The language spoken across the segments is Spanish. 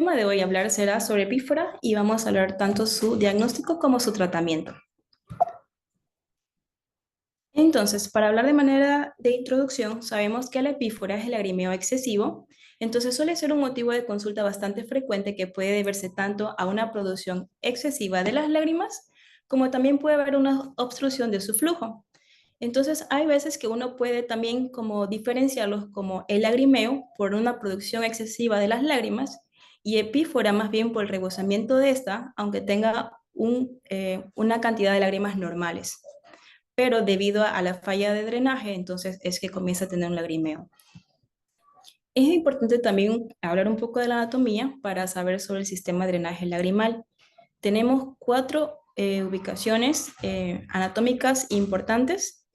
tema de hoy hablar será sobre pífora y vamos a hablar tanto su diagnóstico como su tratamiento. Entonces, para hablar de manera de introducción, sabemos que la epífora es el lagrimeo excesivo, entonces suele ser un motivo de consulta bastante frecuente que puede deberse tanto a una producción excesiva de las lágrimas, como también puede haber una obstrucción de su flujo. Entonces, hay veces que uno puede también como diferenciarlos como el lagrimeo por una producción excesiva de las lágrimas y epífora más bien por el rebosamiento de esta, aunque tenga una cantidad de lágrimas normales. Pero debido a la falla de drenaje, entonces es que comienza a tener un lagrimeo. Es importante también hablar un poco de la anatomía para saber sobre el sistema de drenaje lagrimal. Tenemos cuatro ubicaciones anatómicas importantes.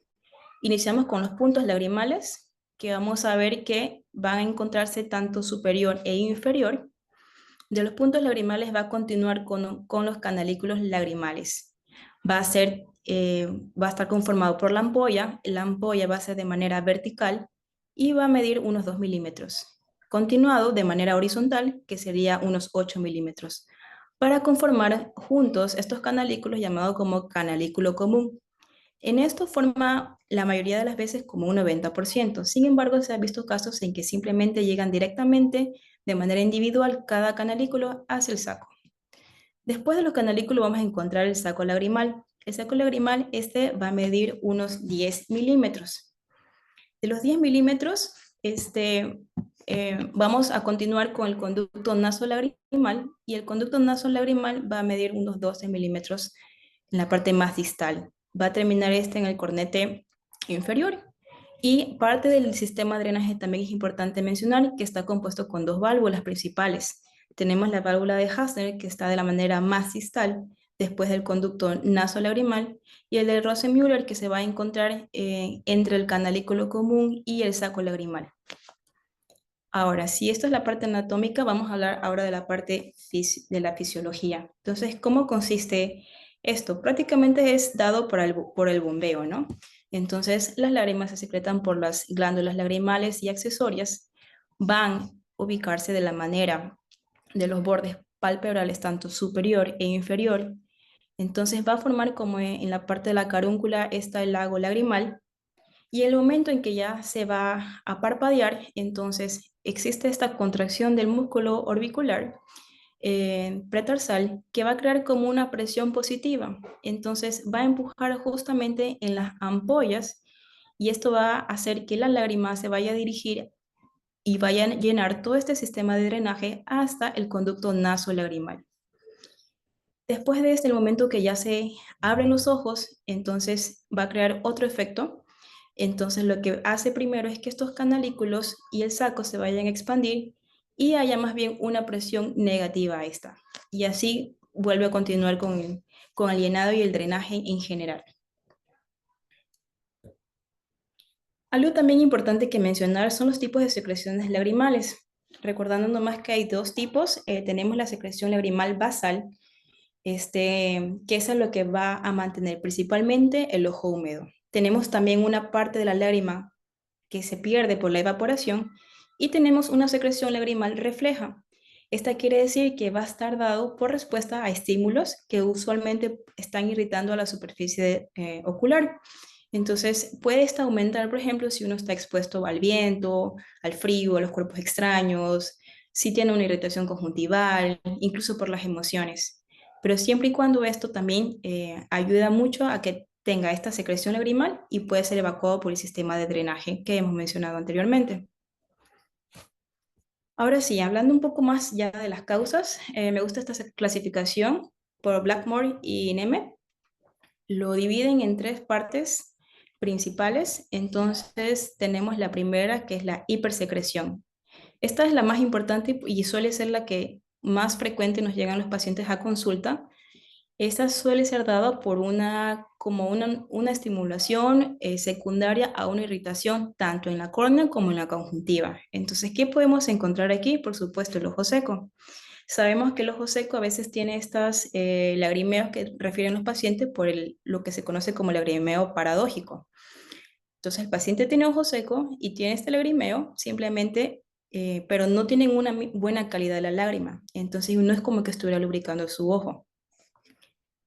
Iniciamos con los puntos lagrimales, que vamos a ver que van a encontrarse tanto superior e inferior. De los puntos lagrimales va a continuar con los canalículos lagrimales. Va a ser, va a estar conformado por la ampolla va a ser de manera vertical y va a medir unos 2 milímetros. Continuado de manera horizontal, que sería unos 8 milímetros, para conformar juntos estos canalículos llamados como canalículo común. En esto forma la mayoría de las veces como un 90%. Sin embargo, se han visto casos en que simplemente llegan directamente de manera individual cada canalículo hacia el saco. Después de los canalículos vamos a encontrar el saco lagrimal. El saco lagrimal este va a medir unos 10 milímetros. De los 10 milímetros, vamos a continuar con el conducto nasolagrimal y el conducto nasolagrimal va a medir unos 12 milímetros en la parte más distal. Va a terminar en el cornete inferior. Y parte del sistema de drenaje también es importante mencionar que está compuesto con dos válvulas principales. Tenemos la válvula de Hassner, que está de la manera más distal, después del conducto nasolagrimal, y el de Rosenmüller, que se va a encontrar entre el canalículo común y el saco lagrimal. Ahora, si esto es la parte anatómica, vamos a hablar ahora de la parte de la fisiología. Entonces, ¿cómo consiste esto? Prácticamente es dado por el bombeo, ¿no? Entonces, las lágrimas se secretan por las glándulas lagrimales y accesorias, van a ubicarse de la manera de los bordes palpebrales, tanto superior e inferior. Entonces, va a formar como en la parte de la carúncula está el lago lagrimal, y el momento en que ya se va a parpadear, entonces existe esta contracción del músculo orbicular pretarsal que va a crear como una presión positiva. Entonces va a empujar justamente en las ampollas y esto va a hacer que la lágrima se vaya a dirigir y vaya a llenar todo este sistema de drenaje hasta el conducto nasolagrimal. Después de este, el momento que ya se abren los ojos, entonces va a crear otro efecto. Entonces lo que hace primero es que estos canalículos y el saco se vayan a expandir y haya más bien una presión negativa a esta. Y así vuelve a continuar con el llenado y el drenaje en general. Algo también importante que mencionar son los tipos de secreciones lagrimales. Recordando nomás que hay dos tipos, tenemos la secreción lagrimal basal, que es lo que va a mantener principalmente el ojo húmedo. Tenemos también una parte de la lágrima que se pierde por la evaporación y tenemos una secreción lagrimal refleja. Esta quiere decir que va a estar dado por respuesta a estímulos que usualmente están irritando a la superficie ocular. Entonces, puede esta aumentar, por ejemplo, si uno está expuesto al viento, al frío, a los cuerpos extraños, si tiene una irritación conjuntival, incluso por las emociones. Pero siempre y cuando esto también ayuda mucho a que tenga esta secreción lagrimal y puede ser evacuado por el sistema de drenaje que hemos mencionado anteriormente. Ahora sí, hablando un poco más ya de las causas, me gusta esta clasificación por Blackmore y Nemeth. Lo dividen en tres partes principales. Entonces tenemos la primera, que es la hipersecreción. Esta es la más importante y suele ser la que más frecuente nos llegan los pacientes a consulta. Esta suele ser dada por una estimulación secundaria a una irritación tanto en la córnea como en la conjuntiva. Entonces, ¿qué podemos encontrar aquí? Por supuesto, el ojo seco. Sabemos que el ojo seco a veces tiene estas lagrimeos que refieren los pacientes por lo que se conoce como lagrimeo paradójico. Entonces, el paciente tiene ojo seco y tiene este lagrimeo, simplemente pero no tienen una buena calidad de la lágrima, entonces no es como que estuviera lubricando su ojo.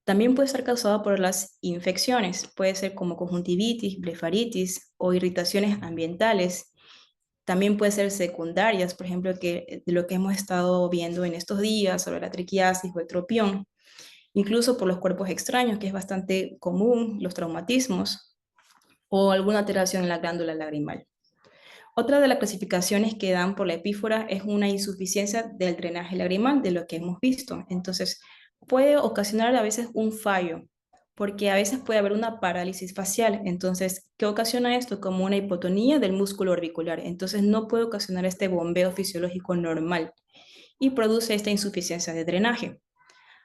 También puede estar causado por las infecciones, puede ser como conjuntivitis, blefaritis o irritaciones ambientales. También puede ser secundarias, por ejemplo, que de lo que hemos estado viendo en estos días sobre la triquiasis o el tropión, incluso por los cuerpos extraños, que es bastante común, los traumatismos o alguna alteración en la glándula lagrimal. Otra de las clasificaciones que dan por la epífora es una insuficiencia del drenaje lagrimal, de lo que hemos visto. Entonces, puede ocasionar a veces un fallo, porque a veces puede haber una parálisis facial. Entonces, ¿qué ocasiona esto? Como una hipotonía del músculo orbicular. Entonces, no puede ocasionar este bombeo fisiológico normal y produce esta insuficiencia de drenaje.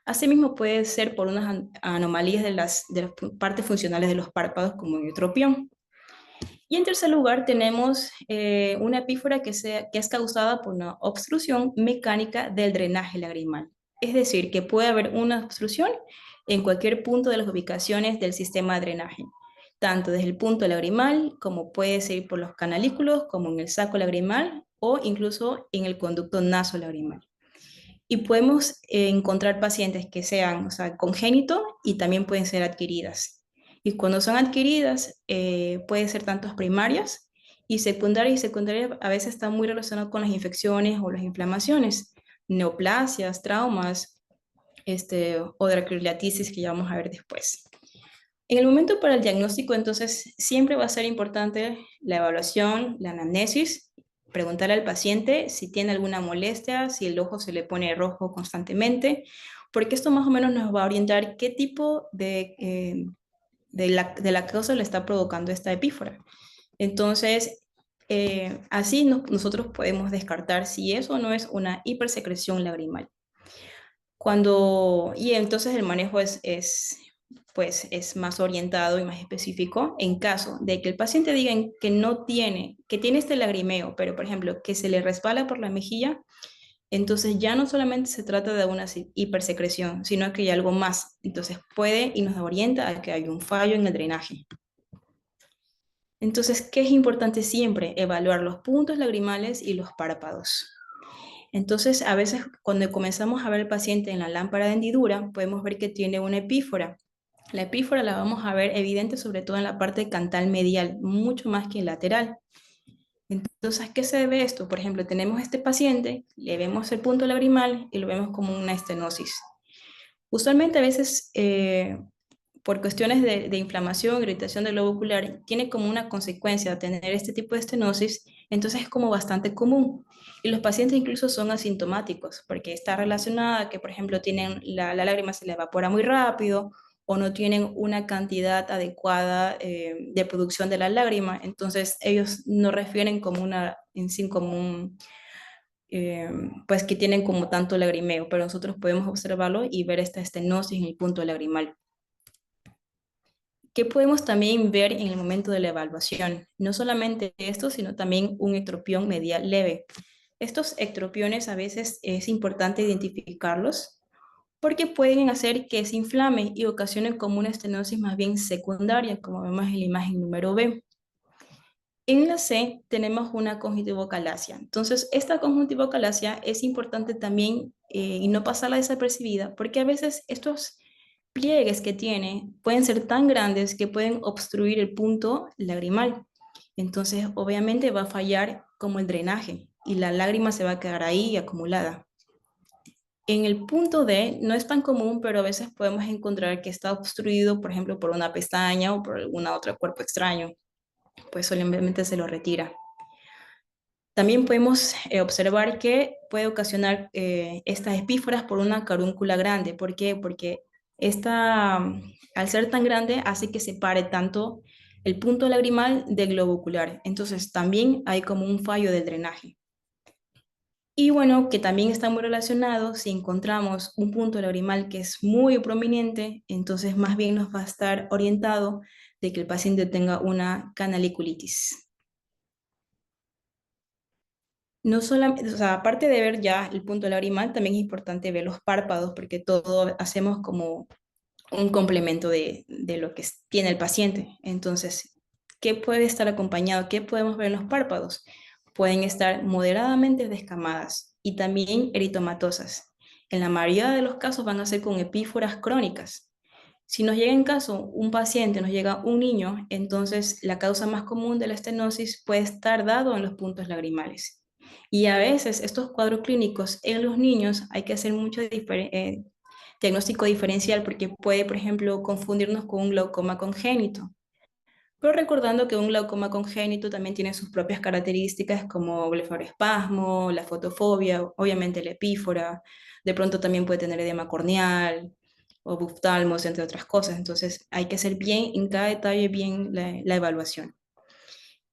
Asimismo, puede ser por unas anomalías de las partes funcionales de los párpados, como el tropión. Y en tercer lugar tenemos una epífora que es causada por una obstrucción mecánica del drenaje lagrimal. Es decir, que puede haber una obstrucción en cualquier punto de las ubicaciones del sistema de drenaje, tanto desde el punto lagrimal como puede ser por los canalículos, como en el saco lagrimal o incluso en el conducto nasolagrimal. Y podemos encontrar pacientes que sean, o sea, congénito y también pueden ser adquiridas. Y cuando son adquiridas, pueden ser tanto primarias y secundarias. Y secundarias a veces están muy relacionadas con las infecciones o las inflamaciones, neoplasias, traumas, o draculitis que ya vamos a ver después. En el momento para el diagnóstico, entonces, siempre va a ser importante la evaluación, la anamnesis, preguntarle al paciente si tiene alguna molestia, si el ojo se le pone rojo constantemente, porque esto más o menos nos va a orientar qué tipo de la causa le está provocando esta epífora. Entonces, así nosotros podemos descartar si eso no es una hipersecreción lagrimal. Y entonces el manejo pues, es más orientado y más específico en caso de que el paciente diga que no tiene, que tiene este lagrimeo, pero por ejemplo, que se le resbala por la mejilla, entonces ya no solamente se trata de una hipersecreción, sino que hay algo más. Entonces puede y nos orienta a que hay un fallo en el drenaje. Entonces, ¿qué es importante siempre? Evaluar los puntos lagrimales y los párpados. Entonces, a veces cuando comenzamos a ver al paciente en la lámpara de hendidura, podemos ver que tiene una epífora. La epífora la vamos a ver evidente sobre todo en la parte cantal medial, mucho más que en lateral. Entonces, ¿a qué se debe esto? Por ejemplo, tenemos este paciente, le vemos el punto lagrimal y lo vemos como una estenosis. Usualmente a veces por cuestiones de inflamación, irritación del globo ocular, tiene como una consecuencia tener este tipo de estenosis, entonces es como bastante común. Y los pacientes incluso son asintomáticos, porque está relacionada a que, por ejemplo, tienen la lágrima se le evapora muy rápido o no tienen una cantidad adecuada de producción de la lágrima, entonces ellos no refieren como una, en sí como un, pues que tienen como tanto lagrimeo, pero nosotros podemos observarlo y ver esta estenosis en el punto lagrimal. ¿Qué podemos también ver en el momento de la evaluación? No solamente esto, sino también un ectropión medial leve. Estos ectropiones a veces es importante identificarlos porque pueden hacer que se inflame y ocasionen como una estenosis más bien secundaria, como vemos en la imagen número B. En la C tenemos una conjuntivocalacia. Entonces, esta conjuntivocalacia es importante también y no pasarla desapercibida, porque a veces estos pliegues que tiene pueden ser tan grandes que pueden obstruir el punto lagrimal. Entonces, obviamente va a fallar como el drenaje y la lágrima se va a quedar ahí acumulada. En el punto D no es tan común, pero a veces podemos encontrar que está obstruido, por ejemplo, por una pestaña o por algún otro cuerpo extraño, pues solamente se lo retira. También podemos observar que puede ocasionar estas epíforas por una carúncula grande. ¿Por qué? Porque al ser tan grande hace que separe tanto el punto lagrimal del globo ocular. Entonces también hay como un fallo del drenaje. Y bueno, que también está muy relacionado, si encontramos un punto lagrimal que es muy prominente, entonces más bien nos va a estar orientado de que el paciente tenga una canaliculitis. No solamente, o sea, aparte de ver ya el punto lagrimal, también es importante ver los párpados, porque todo hacemos como un complemento de lo que tiene el paciente. Entonces, ¿qué puede estar acompañado? ¿Qué podemos ver en los párpados? pueden estar moderadamente descamadas y también eritomatosas. En la mayoría de los casos van a ser con epíforas crónicas. Si nos llega en caso un paciente, nos llega un niño, entonces la causa más común de la estenosis puede estar dado en los puntos lagrimales. Y a veces estos cuadros clínicos en los niños hay que hacer mucho diagnóstico diferencial porque puede, por ejemplo, confundirnos con un glaucoma congénito. Pero recordando que un glaucoma congénito también tiene sus propias características como blefaroespasmo, la fotofobia, obviamente la epífora, de pronto también puede tener edema corneal o buftalmos, entre otras cosas. Entonces hay que hacer bien en cada detalle bien la evaluación.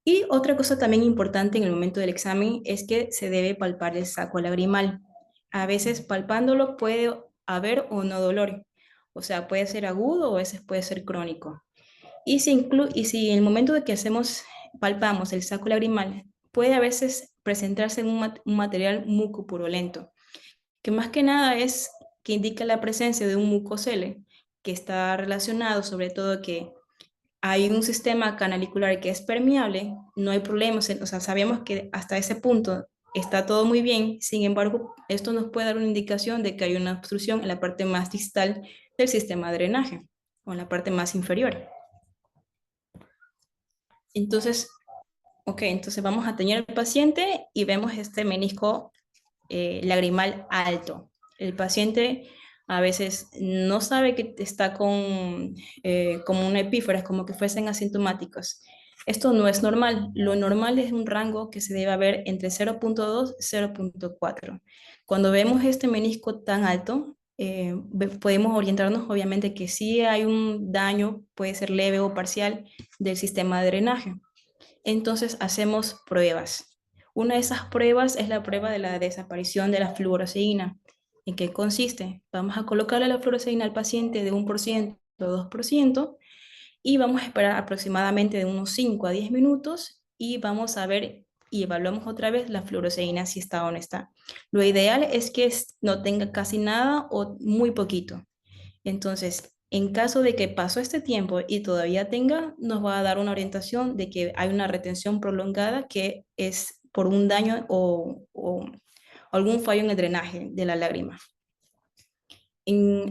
Y otra cosa también importante en el momento del examen es que se debe palpar el saco lagrimal. A veces palpándolo puede haber o no dolor, o sea, puede ser agudo o a veces puede ser crónico. Y si en el momento de que palpamos el saco lagrimal, puede a veces presentarse un material mucopurulento, que más que nada es que indica la presencia de un mucocele, que está relacionado sobre todo que hay un sistema canalicular que es permeable, no hay problemas, o sea, sabemos que hasta ese punto está todo muy bien, sin embargo, esto nos puede dar una indicación de que hay una obstrucción en la parte más distal del sistema de drenaje o en la parte más inferior. Entonces, ok, entonces vamos a tener al paciente y vemos este menisco lagrimal alto. El paciente a veces no sabe que está como una epífora, es como que fuesen asintomáticos. Esto no es normal. Lo normal es un rango que se debe ver entre 0.2 y 0.4. Cuando vemos este menisco tan alto, podemos orientarnos obviamente que si hay un daño, puede ser leve o parcial, del sistema de drenaje. Entonces hacemos pruebas. Una de esas pruebas es la prueba de la desaparición de la fluoroceína. ¿En qué consiste? Vamos a colocarle la fluoroceína al paciente de 1% o 2% y vamos a esperar aproximadamente de unos 5 a 10 minutos y vamos a ver y evaluamos otra vez la fluoroceína si está o no está. Lo ideal es que no tenga casi nada o muy poquito. Entonces, en caso de que pasó este tiempo y todavía tenga, nos va a dar una orientación de que hay una retención prolongada que es por un daño o algún fallo en el drenaje de la lágrima.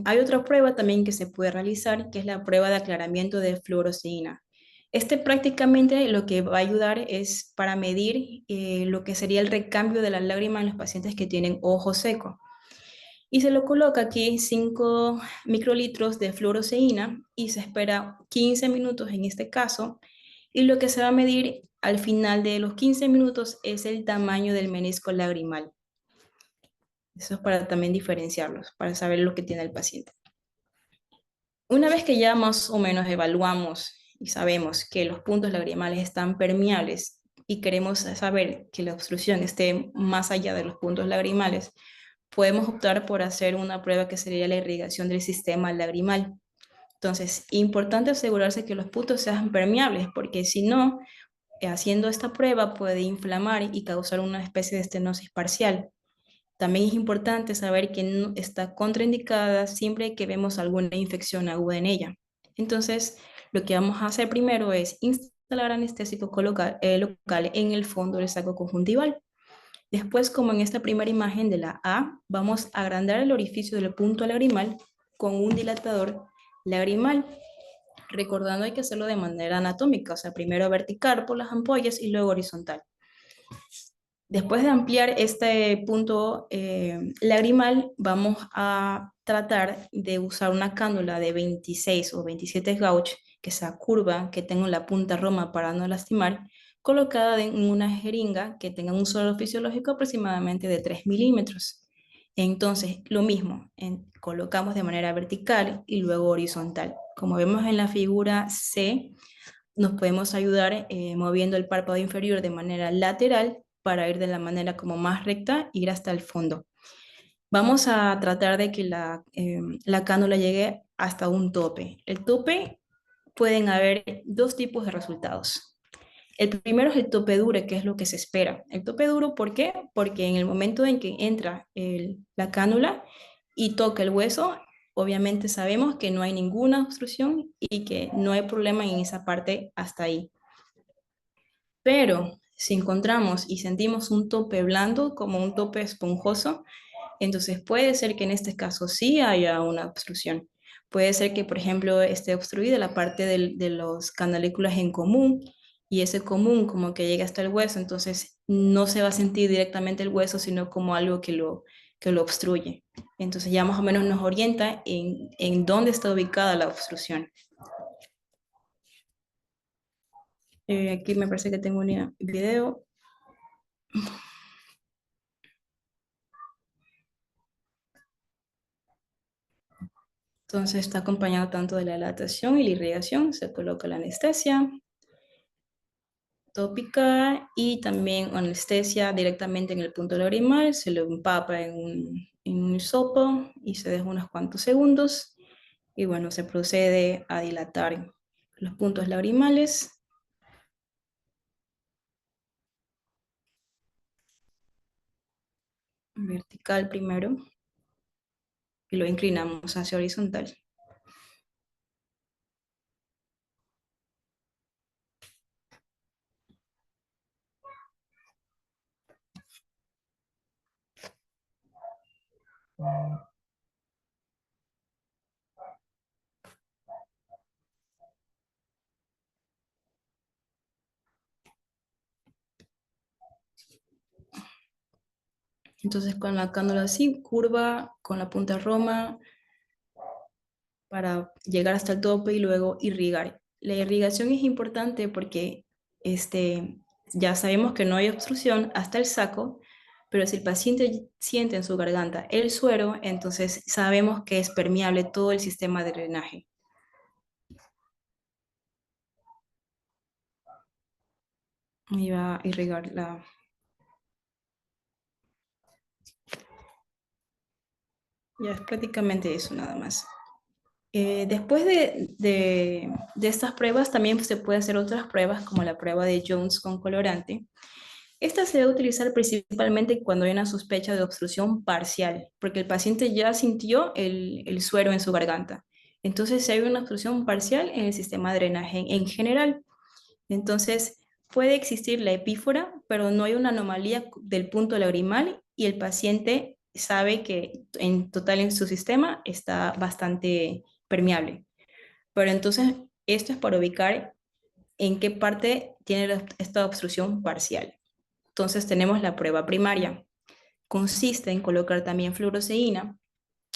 Hay otra prueba también que se puede realizar, que es la prueba de aclaramiento de fluoroceína. Este prácticamente lo que va a ayudar es para medir lo que sería el recambio de la lágrima en los pacientes que tienen ojo seco. Y se lo coloca aquí 5 microlitros de fluoroceína y se espera 15 minutos en este caso. Y lo que se va a medir al final de los 15 minutos es el tamaño del menisco lagrimal. Eso es para también diferenciarlos, para saber lo que tiene el paciente. Una vez que ya más o menos evaluamos y sabemos que los puntos lagrimales están permeables y queremos saber que la obstrucción esté más allá de los puntos lagrimales, podemos optar por hacer una prueba que sería la irrigación del sistema lagrimal. Entonces, importante asegurarse que los puntos sean permeables, porque si no, haciendo esta prueba puede inflamar y causar una especie de estenosis parcial. También es importante saber que no está contraindicada siempre que vemos alguna infección aguda en ella. Entonces, lo que vamos a hacer primero es instalar anestésico local en el fondo del saco conjuntival. Después, como en esta primera imagen de la A, vamos a agrandar el orificio del punto lagrimal con un dilatador lagrimal. Recordando, hay que hacerlo de manera anatómica, o sea, primero vertical por las ampollas y luego horizontal. Después de ampliar este punto lagrimal, vamos a tratar de usar una cánula de 26 o 27 gauge, que sea curva, que tenga la punta roma para no lastimar, colocada en una jeringa que tenga un suelo fisiológico aproximadamente de 3 milímetros. Entonces, lo mismo, colocamos de manera vertical y luego horizontal. Como vemos en la figura C, nos podemos ayudar moviendo el párpado inferior de manera lateral para ir de la manera como más recta, ir hasta el fondo. Vamos a tratar de que la cánula llegue hasta un tope. El tope pueden haber dos tipos de resultados. El primero es el tope duro, que es lo que se espera. El tope duro, ¿por qué? Porque en el momento en que entra la cánula y toca el hueso, obviamente sabemos que no hay ninguna obstrucción y que no hay problema en esa parte hasta ahí. Pero Si encontramos y sentimos un tope blando como un tope esponjoso, entonces puede ser que en este caso sí haya una obstrucción. Puede ser que, por ejemplo, esté obstruida la parte de los canalículas en común y ese común como que llega hasta el hueso, entonces no se va a sentir directamente el hueso, sino como algo que lo obstruye. Entonces ya más o menos nos orienta en dónde está ubicada la obstrucción. Aquí me parece que tengo un video. Entonces está acompañado tanto de la dilatación y la irrigación. Se coloca la anestesia tópica y también anestesia directamente en el punto lagrimal. Se lo empapa en un hisopo y se deja unos cuantos segundos. Y bueno, se procede a dilatar los puntos lagrimales. Vertical primero y lo inclinamos hacia horizontal. Entonces con la cánula así, curva, con la punta roma, para llegar hasta el tope y luego irrigar. La irrigación es importante porque ya sabemos que no hay obstrucción hasta el saco, pero si el paciente siente en su garganta el suero, entonces sabemos que es permeable todo el sistema de drenaje. Y va a irrigar la... Ya es prácticamente eso nada más. Después de estas pruebas también se puede hacer otras pruebas como la prueba de Jones con colorante. Esta se debe utilizar principalmente cuando hay una sospecha de obstrucción parcial, porque el paciente ya sintió el suero en su garganta. Entonces, si hay una obstrucción parcial en el sistema de drenaje en general, entonces puede existir la epífora, pero no hay una anomalía del punto lagrimal y el paciente sabe que en total en su sistema está bastante permeable. Pero entonces, esto es para ubicar en qué parte tiene esta obstrucción parcial. Entonces tenemos la prueba primaria. Consiste en colocar también fluoroceína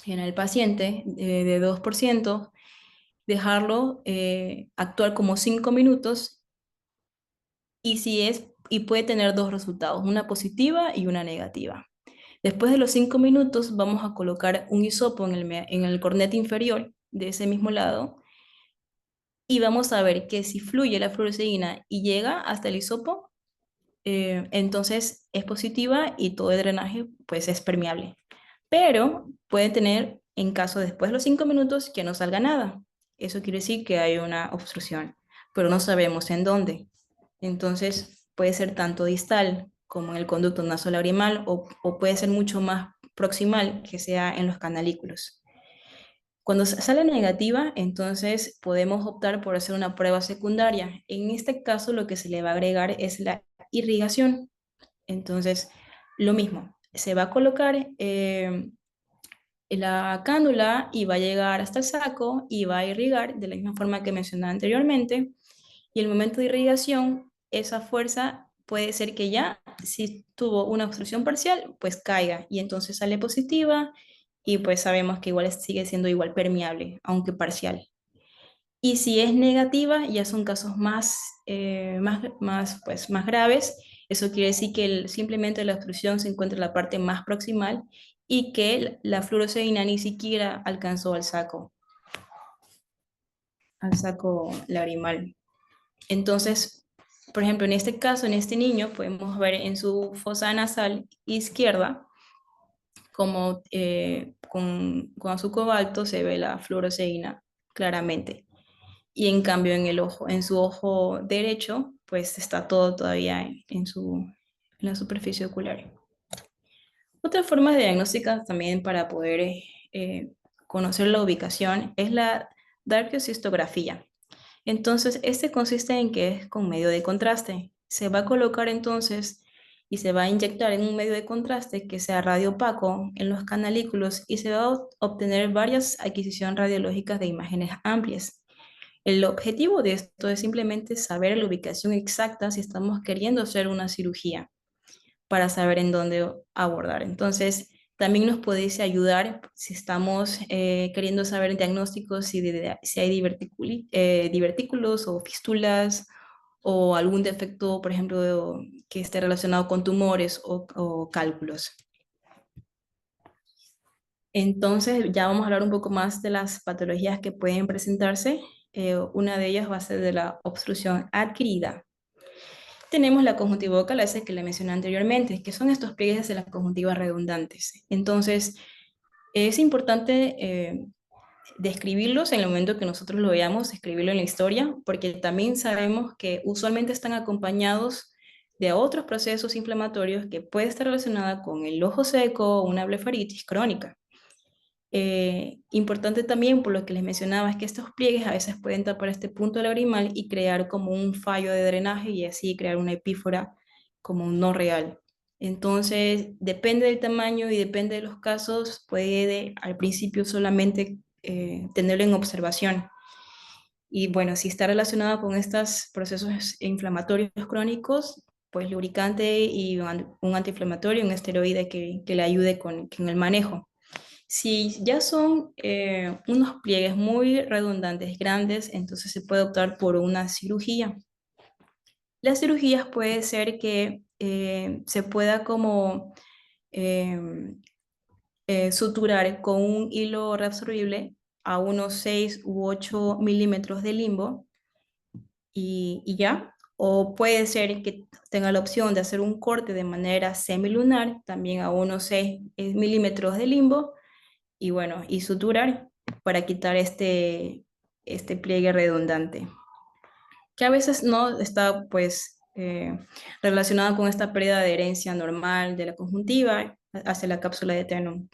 en el paciente de 2%, dejarlo actuar como 5 minutos y puede tener dos resultados, una positiva y una negativa. Después de los 5 minutos vamos a colocar un hisopo en el cornete inferior de ese mismo lado y vamos a ver que si fluye la fluoroceína y llega hasta el hisopo, entonces es positiva y todo el drenaje pues es permeable. Pero puede tener, en caso después de los 5 minutos, que no salga nada. Eso quiere decir que hay una obstrucción, pero no sabemos en dónde. Entonces puede ser tanto distal como en el conducto nasolagrimal o puede ser mucho más proximal, que sea en los canalículos. Cuando sale negativa, entonces podemos optar por hacer una prueba secundaria. En este caso, lo que se le va a agregar es la irrigación. Entonces, lo mismo, se va a colocar la cánula y va a llegar hasta el saco y va a irrigar de la misma forma que mencioné anteriormente. Y el momento de irrigación, esa fuerza puede ser que ya, si tuvo una obstrucción parcial, pues caiga y entonces sale positiva y pues sabemos que igual sigue siendo igual permeable, aunque parcial. Y si es negativa, ya son casos más graves. Eso quiere decir que simplemente la obstrucción se encuentra en la parte más proximal y que la fluoroceína ni siquiera alcanzó al saco lagrimal. Entonces, por ejemplo, en este caso, en este niño, podemos ver en su fosa nasal izquierda, como con azúcar cobalto se ve la fluoroceína claramente. Y en cambio en su ojo derecho, pues está todo todavía en la superficie ocular. Otra forma de diagnóstica también para poder conocer la ubicación es la darciostografía. Entonces, este consiste en que es con medio de contraste. Se va a colocar entonces y se va a inyectar en un medio de contraste que sea radiopaco en los canalículos y se va a obtener varias adquisiciones radiológicas de imágenes amplias. El objetivo de esto es simplemente saber la ubicación exacta si estamos queriendo hacer una cirugía para saber en dónde abordar. Entonces, también nos puede ayudar si estamos queriendo saber en diagnósticos si hay divertículos o fístulas o algún defecto, por ejemplo, que esté relacionado con tumores o cálculos. Entonces, ya vamos a hablar un poco más de las patologías que pueden presentarse. Una de ellas va a ser de la obstrucción adquirida. Tenemos la conjuntiva vocal, esa que le mencioné anteriormente, que son estos pliegues de las conjuntivas redundantes. Entonces, es importante describirlos en el momento que nosotros lo veamos, escribirlo en la historia, porque también sabemos que usualmente están acompañados de otros procesos inflamatorios que puede estar relacionada con el ojo seco o una blefaritis crónica. Importante también, por lo que les mencionaba, es que estos pliegues a veces pueden tapar este punto lagrimal y crear como un fallo de drenaje y así crear una epífora como no real. Entonces, depende del tamaño y depende de los casos, puede al principio solamente tenerlo en observación. Y bueno, si está relacionado con estos procesos inflamatorios crónicos, pues lubricante y un antiinflamatorio, un esteroide que le ayude con el manejo. Si ya son unos pliegues muy redundantes, grandes, entonces se puede optar por una cirugía. Las cirugías puede ser que se pueda como eh, suturar con un hilo reabsorbible a unos 6 u 8 milímetros de limbo y ya. O puede ser que tenga la opción de hacer un corte de manera semilunar, también a unos 6 milímetros de limbo y bueno, y suturar para quitar este pliegue redundante, que a veces no está pues relacionado con esta pérdida de herencia normal de la conjuntiva hacia la cápsula de Tenon.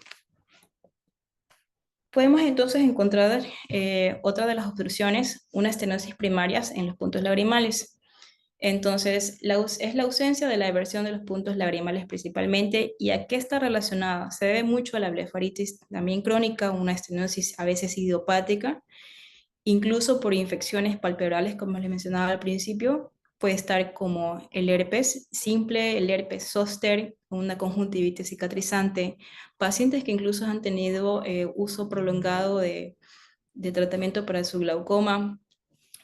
Podemos entonces encontrar otra de las obstrucciones, una estenosis primaria en los puntos lagrimales. Entonces, es la ausencia de la eversión de los puntos lagrimales principalmente. ¿Y a qué está relacionada? Se debe mucho a la blefaritis también crónica, una estenosis a veces idiopática, incluso por infecciones palpebrales, como les mencionaba al principio, puede estar como el herpes simple, el herpes zóster, una conjuntivitis cicatrizante, pacientes que incluso han tenido uso prolongado de tratamiento para su glaucoma,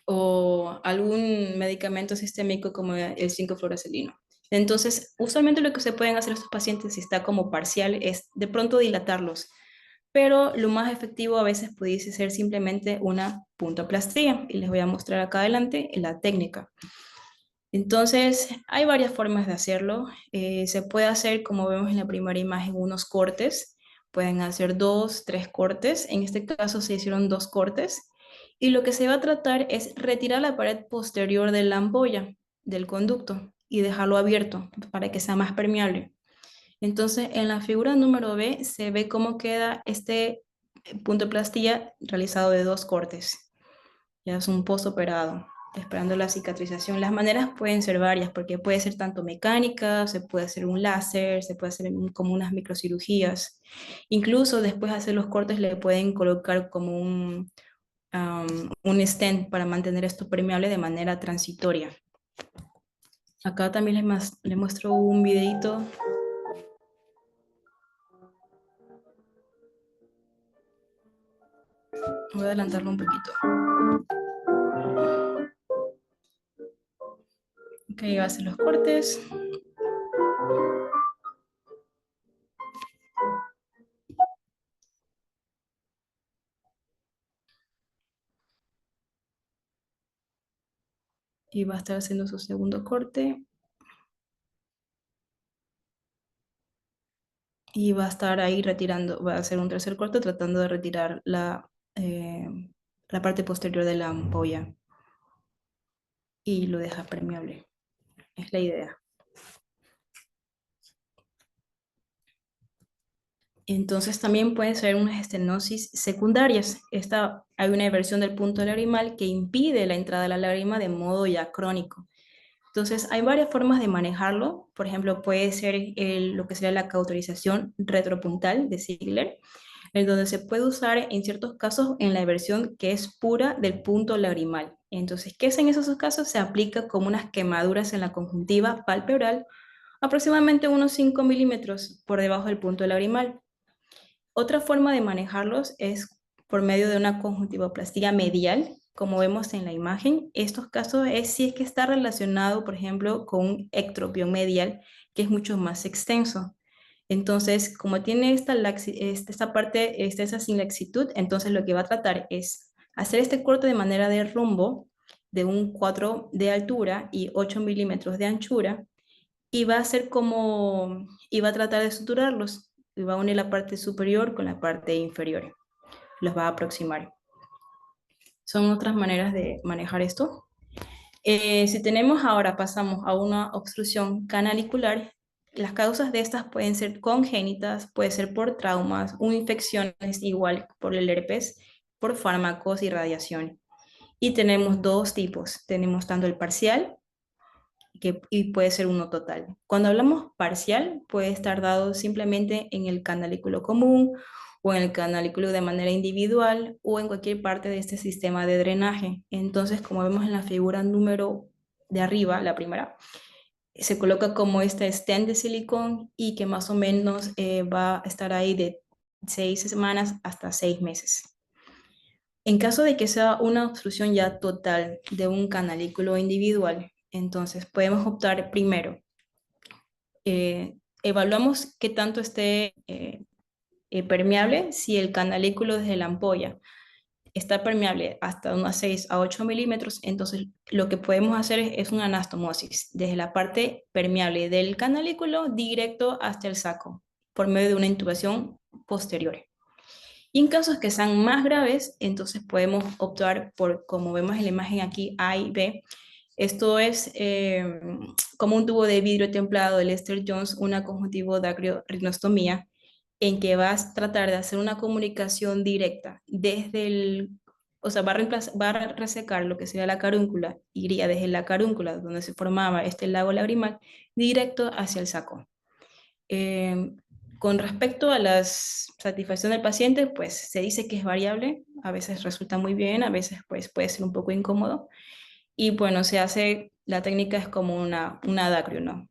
o algún medicamento sistémico como el 5-fluoroacilino. Entonces, usualmente lo que se pueden hacer estos pacientes si está como parcial es de pronto dilatarlos, pero lo más efectivo a veces pudiese ser simplemente una puntoplastía y les voy a mostrar acá adelante la técnica. Entonces, hay varias formas de hacerlo. Se puede hacer, como vemos en la primera imagen, unos cortes. Pueden hacer 2, 3 cortes. En este caso se hicieron 2 cortes. Y lo que se va a tratar es retirar la pared posterior de la ampolla del conducto y dejarlo abierto para que sea más permeable. Entonces, en la figura número B se ve cómo queda este punto de plastilla realizado de 2 cortes. Ya es un postoperado, esperando la cicatrización. Las maneras pueden ser varias, porque puede ser tanto mecánica, se puede hacer un láser, se puede hacer como unas microcirugías. Incluso después de hacer los cortes le pueden colocar como un stent para mantener esto permeable de manera transitoria. Acá también les muestro un videito. Voy a adelantarlo un poquito. Ok, va a hacer los cortes. Y va a estar haciendo su segundo corte. Y va a estar ahí retirando, va a hacer un tercer corte tratando de retirar eh, la parte posterior de la ampolla. Y lo deja permeable. Es la idea. Entonces también pueden ser unas estenosis secundarias. Hay una inversión del punto lagrimal que impide la entrada de la lágrima de modo ya crónico. Entonces, hay varias formas de manejarlo. Por ejemplo, puede ser lo que sería la cauterización retropuntal de Ziegler, en donde se puede usar en ciertos casos en la versión que es pura del punto lagrimal. Entonces, ¿qué es en esos casos? Se aplica como unas quemaduras en la conjuntiva palpebral, aproximadamente unos 5 milímetros por debajo del punto lagrimal. Otra forma de manejarlos es por medio de una conjuntivoplastía medial, como vemos en la imagen. Estos casos es si es que está relacionado, por ejemplo, con un ectropión medial, que es mucho más extenso. Entonces, como tiene esta parte, esa sin laxitud, entonces lo que va a tratar es hacer este corte de manera de rombo de un 4 de altura y 8 milímetros de anchura, y va a hacer como, y va a tratar de suturarlos, y va a unir la parte superior con la parte inferior, los va a aproximar. Son otras maneras de manejar esto. Si tenemos ahora, pasamos a una obstrucción canalicular, las causas de estas pueden ser congénitas, puede ser por traumas o infecciones, igual por el herpes, por fármacos y radiación. Y tenemos dos tipos, tenemos tanto el parcial y puede ser uno total. Cuando hablamos parcial, puede estar dado simplemente en el canalículo común o en el canalículo de manera individual o en cualquier parte de este sistema de drenaje. Entonces, como vemos en la figura número de arriba, la primera, se coloca como este stent de silicón y que más o menos va a estar ahí de 6 semanas hasta 6 meses. En caso de que sea una obstrucción ya total de un canalículo individual, entonces podemos optar primero, evaluamos qué tanto esté permeable. Si el canalículo desde la ampolla está permeable hasta unos 6 a 8 milímetros, entonces lo que podemos hacer es una anastomosis desde la parte permeable del canalículo directo hasta el saco por medio de una intubación posterior. Y en casos que sean más graves, entonces podemos optar por, como vemos en la imagen aquí, A y B. Esto es como un tubo de vidrio templado de Lester Jones, una conjuntivo-dacryorhinostomía, en que vas a tratar de hacer una comunicación directa desde o sea, va a resecar lo que sería la carúncula, iría desde la carúncula, donde se formaba este lago lagrimal, directo hacia el saco. Eh, con respecto a la satisfacción del paciente, pues se dice que es variable, a veces resulta muy bien, a veces pues puede ser un poco incómodo, y bueno, se hace, la técnica es como una dacrio, ¿no?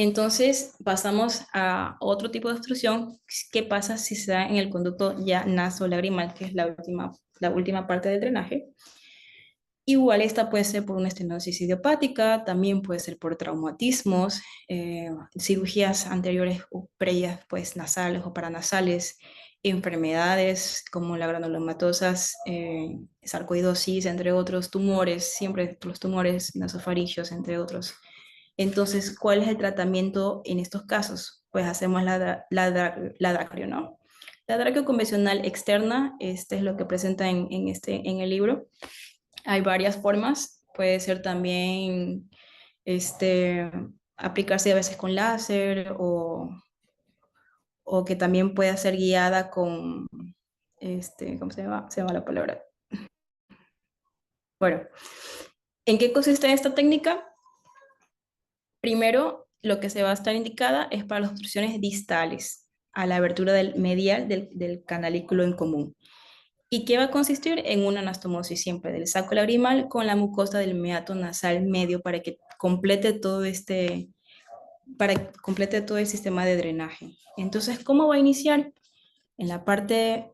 Entonces pasamos a otro tipo de obstrucción. ¿Qué pasa si se da en el conducto ya nasolagrimal, que es la última parte del drenaje? Igual esta puede ser por una estenosis idiopática, también puede ser por traumatismos, cirugías anteriores o previas, pues nasales o paranasales, enfermedades como la granulomatosas, sarcoidosis, entre otros tumores, siempre los tumores nasofaringios, entre otros. Entonces, ¿cuál es el tratamiento en estos casos? Pues hacemos la dacrio, ¿no? La dacrio convencional externa, este es lo que presenta en el libro. Hay varias formas, puede ser también este, aplicarse a veces con láser o que también pueda ser guiada con, ¿cómo se llama? Se llama la palabra. Bueno, ¿en qué consiste esta técnica? Primero, lo que se va a estar indicada es para las obstrucciones distales a la abertura del medial del canalículo en común. ¿Y qué va a consistir? En una anastomosis siempre del saco lagrimal con la mucosa del meato nasal medio para que complete todo para que complete todo el sistema de drenaje. Entonces, ¿cómo va a iniciar? En la parte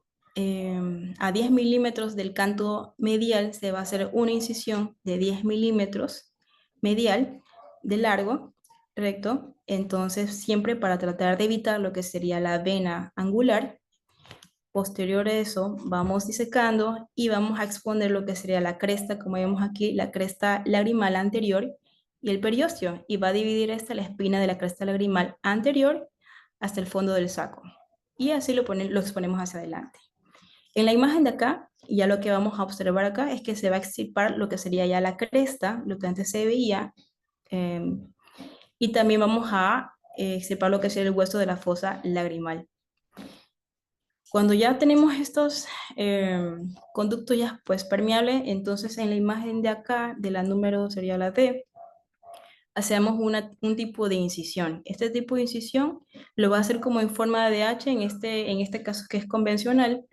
a 10 milímetros del canto medial se va a hacer una incisión de 10 milímetros medial de largo, recto. Entonces, siempre para tratar de evitar lo que sería la vena angular. Posterior a eso, vamos disecando y vamos a exponer lo que sería la cresta, como vemos aquí, la cresta lagrimal anterior y el periósteo, y va a dividir esta la espina de la cresta lagrimal anterior hasta el fondo del saco. Y así lo exponemos hacia adelante. En la imagen de acá, ya lo que vamos a observar acá es que se va a extirpar lo que sería ya la cresta, lo que antes se veía, eh, y también vamos a extirpar lo que sería el hueso de la fosa lagrimal. Cuando ya tenemos estos conductos ya pues permeables, entonces en la imagen de acá, de la número sería la D, hacemos un tipo de incisión. Este tipo de incisión lo va a hacer como en forma de H, en este caso que es convencional,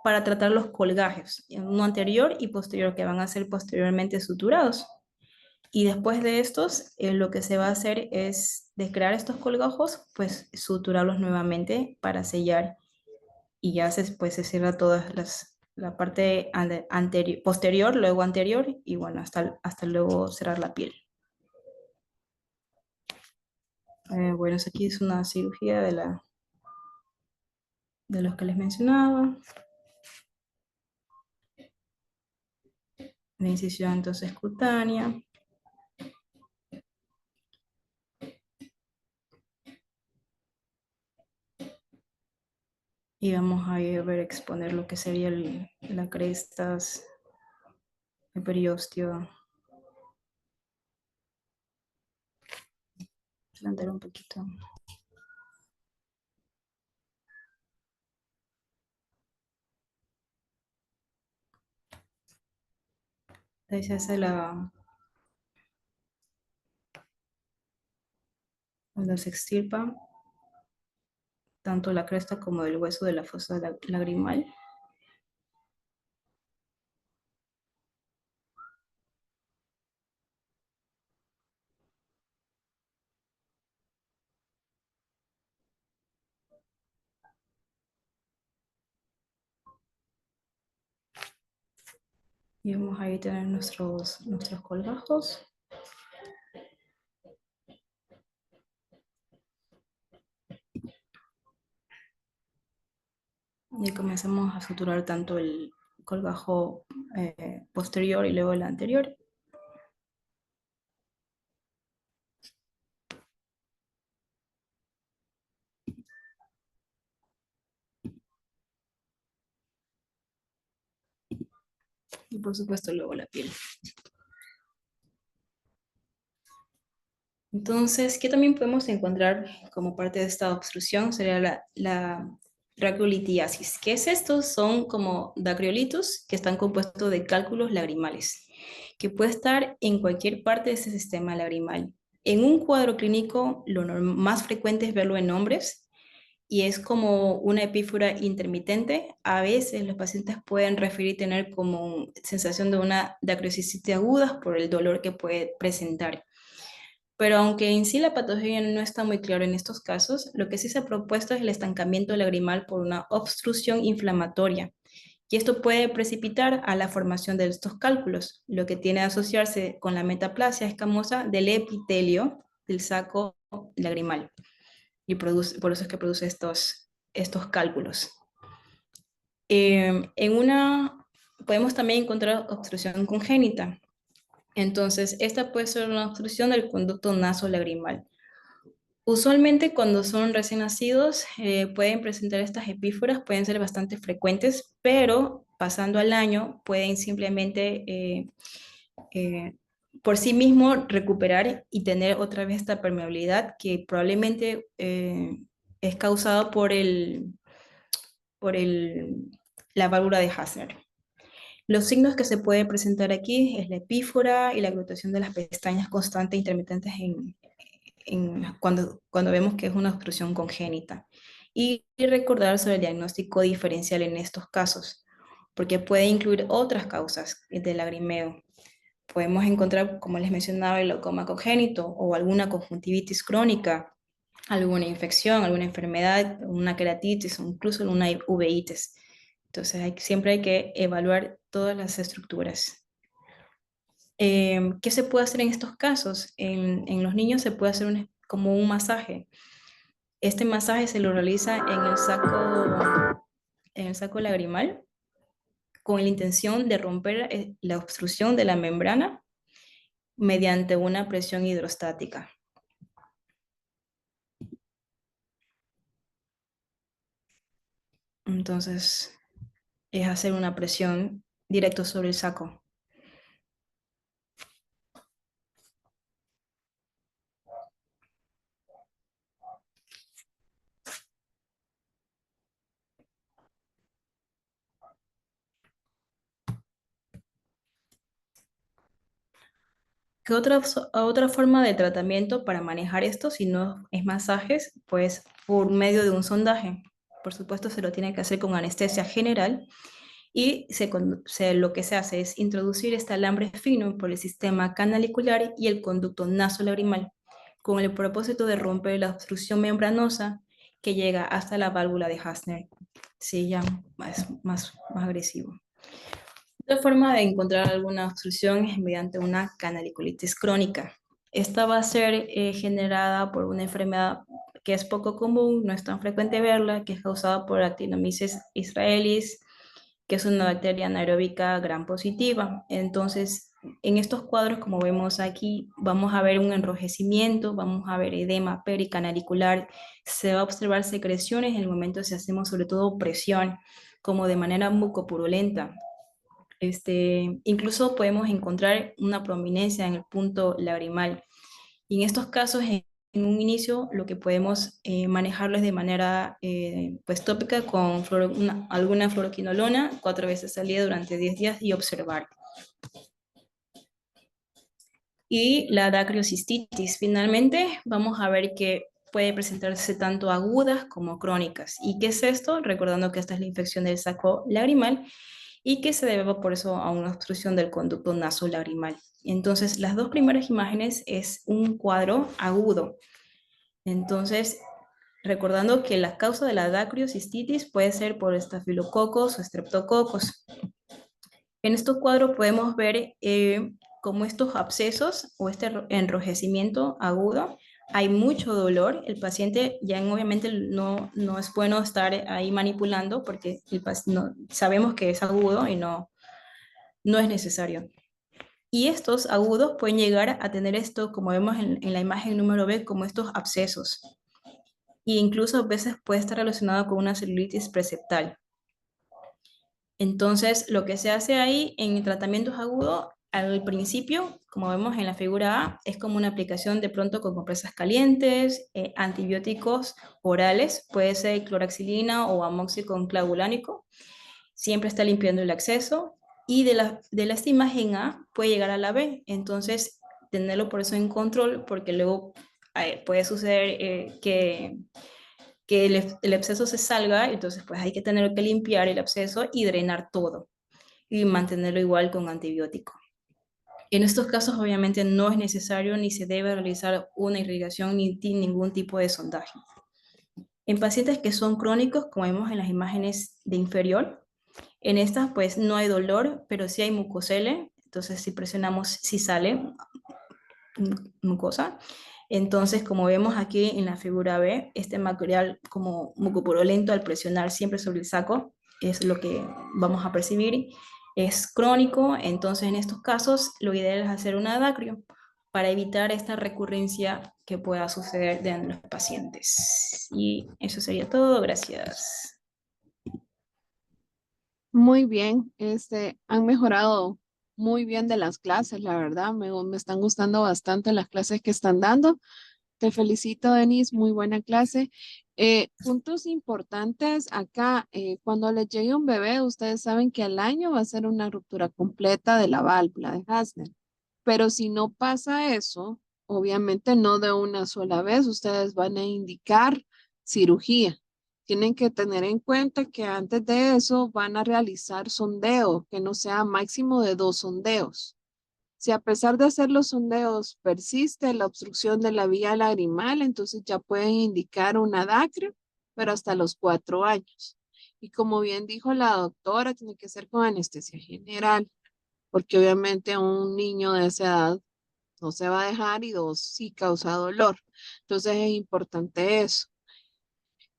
para tratar los colgajes, uno anterior y posterior, que van a ser posteriormente suturados. Y después de estos, lo que se va a hacer es de crear estos colgajos, pues suturarlos nuevamente para sellar y ya pues, se cierra toda la parte anterior, posterior, luego anterior y bueno, hasta luego cerrar la piel. Bueno, eso aquí es una cirugía de los que les mencionaba. La incisión entonces cutánea. Y vamos a ver exponer lo que sería la crestas, el periósteo. Levantar un poquito. Ahí se hace cuando se extirpa tanto la cresta como el hueso de la fosa lagrimal. Y vamos a tener nuestros colgajos. Y comenzamos a suturar tanto el colgajo posterior y luego el anterior. Y por supuesto luego la piel. Entonces, ¿qué también podemos encontrar como parte de esta obstrucción? Sería la traqueolitiasis. ¿Qué es esto? Son como dacriolitos que están compuestos de cálculos lagrimales, que puede estar en cualquier parte de ese sistema lagrimal. En un cuadro clínico, lo más frecuente es verlo en hombres y es como una epífora intermitente. A veces los pacientes pueden referir tener como sensación de una dacriocistitis aguda por el dolor que puede presentar. Pero aunque en sí la patología no está muy clara en estos casos, lo que sí se ha propuesto es el estancamiento lagrimal por una obstrucción inflamatoria. Y esto puede precipitar a la formación de estos cálculos, lo que tiene a asociarse con la metaplasia escamosa del epitelio del saco lagrimal. Y por eso es que produce estos cálculos. Podemos también encontrar obstrucción congénita. Entonces, esta puede ser una obstrucción del conducto nasolagrimal. Usualmente cuando son recién nacidos pueden presentar estas epíforas, pueden ser bastante frecuentes, pero pasando al año pueden simplemente eh, por sí mismo recuperar y tener otra vez esta permeabilidad que probablemente es causada por la válvula de Hassner. Los signos que se pueden presentar aquí es la epífora y la agrupación de las pestañas constantes e intermitentes cuando vemos que es una obstrucción congénita. Y recordar sobre el diagnóstico diferencial en estos casos, porque puede incluir otras causas del lagrimeo. Podemos encontrar, como les mencionaba, el glaucoma congénito o alguna conjuntivitis crónica, alguna infección, alguna enfermedad, una queratitis o incluso una uveitis. Entonces siempre hay que evaluar todas las estructuras. ¿Qué se puede hacer en estos casos? En los niños se puede hacer como un masaje. Este masaje se lo realiza en el saco lagrimal con la intención de romper la obstrucción de la membrana mediante una presión hidrostática. Entonces, es hacer una presión directo sobre el saco. ¿Qué otra forma de tratamiento para manejar esto, si no es masajes? Pues por medio de un sondaje. Por supuesto, se lo tiene que hacer con anestesia general y lo que se hace es introducir este alambre fino por el sistema canalicular y el conducto nasolagrimal, con el propósito de romper la obstrucción membranosa que llega hasta la válvula de Hasner. Sí, ya más agresivo. Otra forma de encontrar alguna obstrucción es mediante una canaliculitis crónica. Esta va a ser generada por una enfermedad que es poco común, no es tan frecuente verla, que es causada por Actinomyces israelis, que es una bacteria anaeróbica gram positiva. Entonces, en estos cuadros, como vemos aquí, vamos a ver un enrojecimiento, vamos a ver edema pericanalicular, se va a observar secreciones en el momento si hacemos sobre todo presión, como de manera mucopurulenta. Incluso podemos encontrar una prominencia en el punto lagrimal. Y en estos casos, en un inicio, lo que podemos manejarlo es de manera pues, tópica con alguna fluoroquinolona 4 veces al día durante 10 días y observar. Y la dacriocistitis, finalmente, vamos a ver que puede presentarse tanto agudas como crónicas. ¿Y qué es esto? Recordando que esta es la infección del saco lagrimal y que se debe por eso a una obstrucción del conducto nasolagrimal. Entonces, las dos primeras imágenes es un cuadro agudo. Entonces, recordando que la causa de la dacriocistitis puede ser por estafilococos o estreptococos. En estos cuadros podemos ver cómo estos abscesos o este enrojecimiento agudo, hay mucho dolor, el paciente ya obviamente no es bueno estar ahí manipulando porque sabemos que es agudo y no es necesario. Y estos agudos pueden llegar a tener esto, como vemos en la imagen número B, como estos abscesos. E incluso a veces puede estar relacionado con una celulitis preseptal. Entonces, lo que se hace ahí en tratamientos agudos, al principio, como vemos en la figura A, es como una aplicación de pronto con compresas calientes, antibióticos orales, puede ser clorexilina o amoxicilina clavulánico, siempre está limpiando el acceso, y de esta imagen A puede llegar a la B, entonces tenerlo por eso en control, porque luego puede suceder que el absceso se salga, entonces pues hay que tener que limpiar el absceso y drenar todo y mantenerlo igual con antibiótico. En estos casos obviamente no es necesario ni se debe realizar una irrigación ni ningún tipo de sondaje. En pacientes que son crónicos, como vemos en las imágenes de inferior, en estas pues no hay dolor, pero sí hay mucosele, entonces si presionamos sí sale mucosa. Entonces, como vemos aquí en la figura B, este material como mucopurulento al presionar siempre sobre el saco es lo que vamos a percibir. Es crónico, entonces en estos casos lo ideal es hacer un adacrio para evitar esta recurrencia que pueda suceder en los pacientes. Y eso sería todo, gracias. Muy bien, han mejorado muy bien de las clases, la verdad, me están gustando bastante las clases que están dando. Te felicito, Denise, muy buena clase. Puntos importantes acá, cuando les llegue un bebé, ustedes saben que al año va a ser una ruptura completa de la válvula de Hasner, pero si no pasa eso, obviamente no de una sola vez, ustedes van a indicar cirugía. Tienen que tener en cuenta que antes de eso van a realizar sondeo, que no sea máximo de 2 sondeos. Si a pesar de hacer los sondeos persiste la obstrucción de la vía lagrimal, entonces ya pueden indicar un adacrio, pero hasta los 4 años. Y como bien dijo la doctora, tiene que ser con anestesia general, porque obviamente un niño de esa edad no se va a dejar y dos, sí causa dolor. Entonces es importante eso.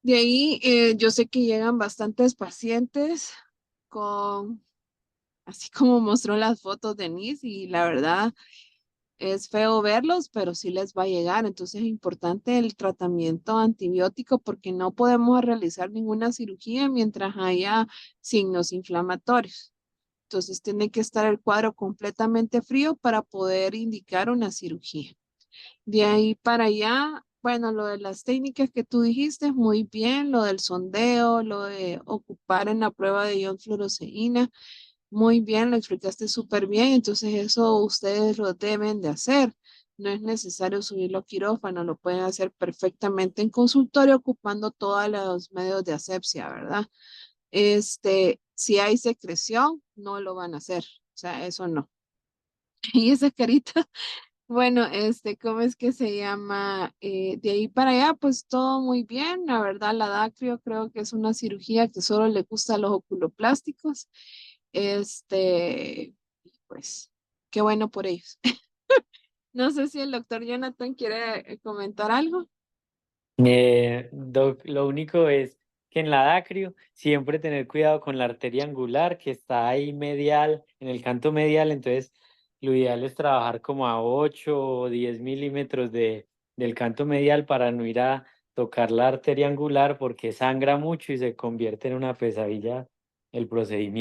De ahí, yo sé que llegan bastantes pacientes con, así como mostró las fotos de Denise, y la verdad es feo verlos, pero sí les va a llegar. Entonces es importante el tratamiento antibiótico porque no podemos realizar ninguna cirugía mientras haya signos inflamatorios. Entonces tiene que estar el cuadro completamente frío para poder indicar una cirugía. De ahí para allá, bueno, lo de las técnicas que tú dijiste, muy bien, lo del sondeo, lo de ocupar en la prueba de ion fluoresceína, Muy bien, lo explicaste súper bien, entonces eso ustedes lo deben de hacer. No es necesario subirlo a quirófano, lo pueden hacer perfectamente en consultorio ocupando todos los medios de asepsia, ¿verdad? Si hay secreción, no lo van a hacer, o sea, eso no. Y esa carita, bueno, ¿cómo es que se llama? De ahí para allá, pues todo muy bien, la verdad, la Dacrio creo que es una cirugía que solo le gusta a los oculoplásticos. Este, pues, qué bueno por ellos. No sé si el doctor Jonathan quiere comentar algo. Doc, lo único es que en la Dacrio siempre tener cuidado con la arteria angular que está ahí medial, en el canto medial, entonces lo ideal es trabajar como a 8 o 10 milímetros del canto medial para no ir a tocar la arteria angular porque sangra mucho y se convierte en una pesadilla el procedimiento.